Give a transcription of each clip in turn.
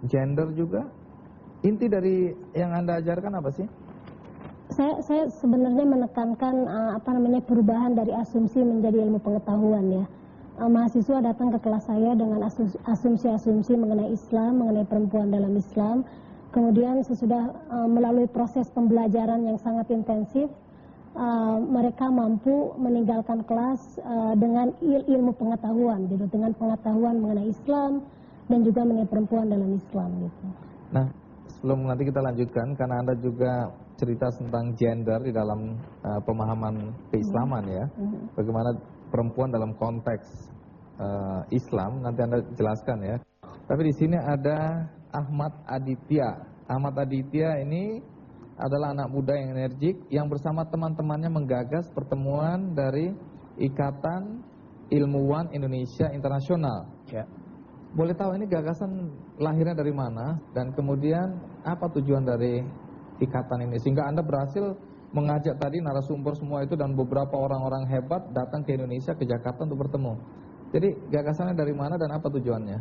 gender juga. Inti dari yang Anda ajarkan apa sih? Saya sebenarnya menekankan perubahan dari asumsi menjadi ilmu pengetahuan ya. Mahasiswa datang ke kelas saya dengan asumsi-asumsi mengenai Islam, mengenai perempuan dalam Islam. Kemudian sesudah melalui proses pembelajaran yang sangat intensif, mereka mampu meninggalkan kelas dengan ilmu pengetahuan, gitu, dengan pengetahuan mengenai Islam dan juga mengenai perempuan dalam Islam. Gitu. Nah, sebelum nanti kita lanjutkan, karena Anda juga cerita tentang gender di dalam pemahaman keislaman ya, bagaimana perempuan dalam konteks Islam, nanti Anda jelaskan ya. Tapi di sini ada Ahmad Aditya. Ahmad Aditya ini adalah anak muda yang energik yang bersama teman-temannya menggagas pertemuan dari Ikatan Ilmuwan Indonesia Internasional. Ya. Boleh tahu ini gagasan lahirnya dari mana dan kemudian apa tujuan dari ikatan ini sehingga Anda berhasil mengajak tadi narasumber semua itu dan beberapa orang-orang hebat datang ke Indonesia, ke Jakarta untuk bertemu. Jadi gagasannya dari mana dan apa tujuannya?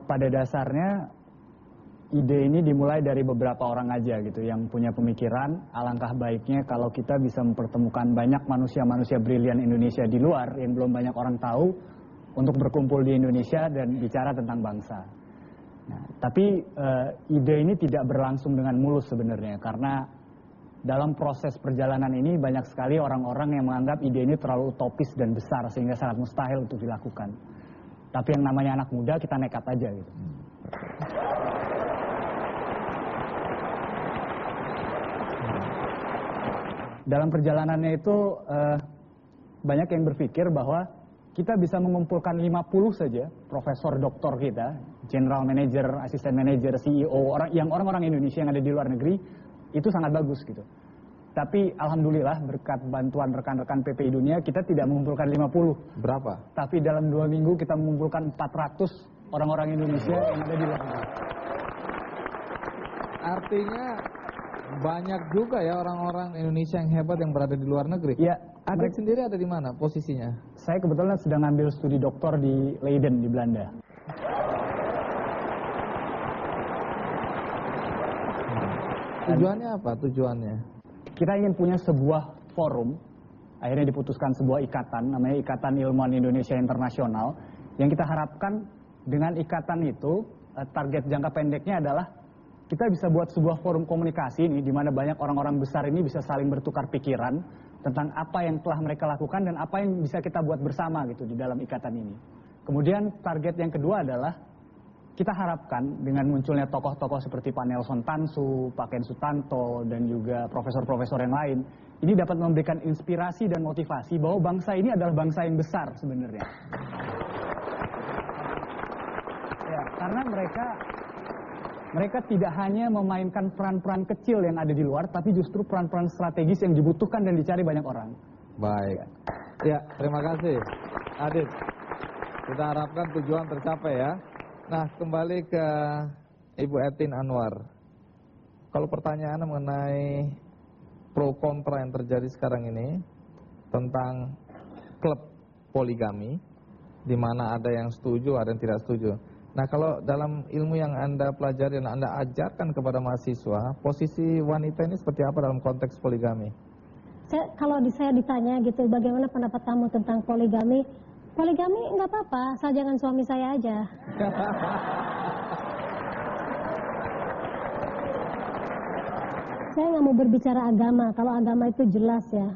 Pada dasarnya ide ini dimulai dari beberapa orang aja gitu yang punya pemikiran. Alangkah baiknya kalau kita bisa mempertemukan banyak manusia-manusia brilian Indonesia di luar yang belum banyak orang tahu untuk berkumpul di Indonesia dan bicara tentang bangsa. Nah, tapi ide ini tidak berlangsung dengan mulus sebenarnya karena dalam proses perjalanan ini banyak sekali orang-orang yang menganggap ide ini terlalu utopis dan besar sehingga sangat mustahil untuk dilakukan. Tapi yang namanya anak muda kita nekat aja gitu. Dalam perjalanannya itu banyak yang berpikir bahwa kita bisa mengumpulkan 50 saja profesor doktor kita, general manager, asisten manager, CEO, orang-orang Indonesia yang ada di luar negeri, itu sangat bagus gitu. Tapi alhamdulillah berkat bantuan rekan-rekan PPI Dunia kita tidak mengumpulkan 50. Berapa? Tapi dalam 2 minggu kita mengumpulkan 400 orang-orang Indonesia yang ada di luar negeri. Artinya banyak juga ya orang-orang Indonesia yang hebat yang berada di luar negeri. Ya, Adit sendiri ada di mana posisinya? Saya kebetulan sedang ambil studi doktor di Leiden di Belanda. Tujuannya apa? Tujuannya? Kita ingin punya sebuah forum, akhirnya diputuskan sebuah ikatan, namanya Ikatan Ilmuwan Indonesia Internasional, yang kita harapkan dengan ikatan itu, target jangka pendeknya adalah kita bisa buat sebuah forum komunikasi ini, di mana banyak orang-orang besar ini bisa saling bertukar pikiran tentang apa yang telah mereka lakukan dan apa yang bisa kita buat bersama gitu di dalam ikatan ini. Kemudian target yang kedua adalah kita harapkan dengan munculnya tokoh-tokoh seperti Pak Nelson Tansu, Pak Ken Sutanto, dan juga profesor-profesor yang lain, ini dapat memberikan inspirasi dan motivasi bahwa bangsa ini adalah bangsa yang besar sebenarnya. Ya, karena mereka tidak hanya memainkan peran-peran kecil yang ada di luar, tapi justru peran-peran strategis yang dibutuhkan dan dicari banyak orang. Baik. Ya, terima kasih, Adit. Kita harapkan tujuan tercapai ya. Nah, kembali ke Ibu Etin Anwar. Kalau pertanyaan mengenai pro kontra yang terjadi sekarang ini tentang klub poligami, di mana ada yang setuju, ada yang tidak setuju. Nah, kalau dalam ilmu yang Anda pelajari dan Anda ajarkan kepada mahasiswa, posisi wanita ini seperti apa dalam konteks poligami? Kalau saya ditanya gitu, bagaimana pendapat kamu tentang poligami? Poligami nggak apa-apa, asal jangan suami saya aja. Saya nggak mau berbicara agama. Kalau agama itu jelas ya,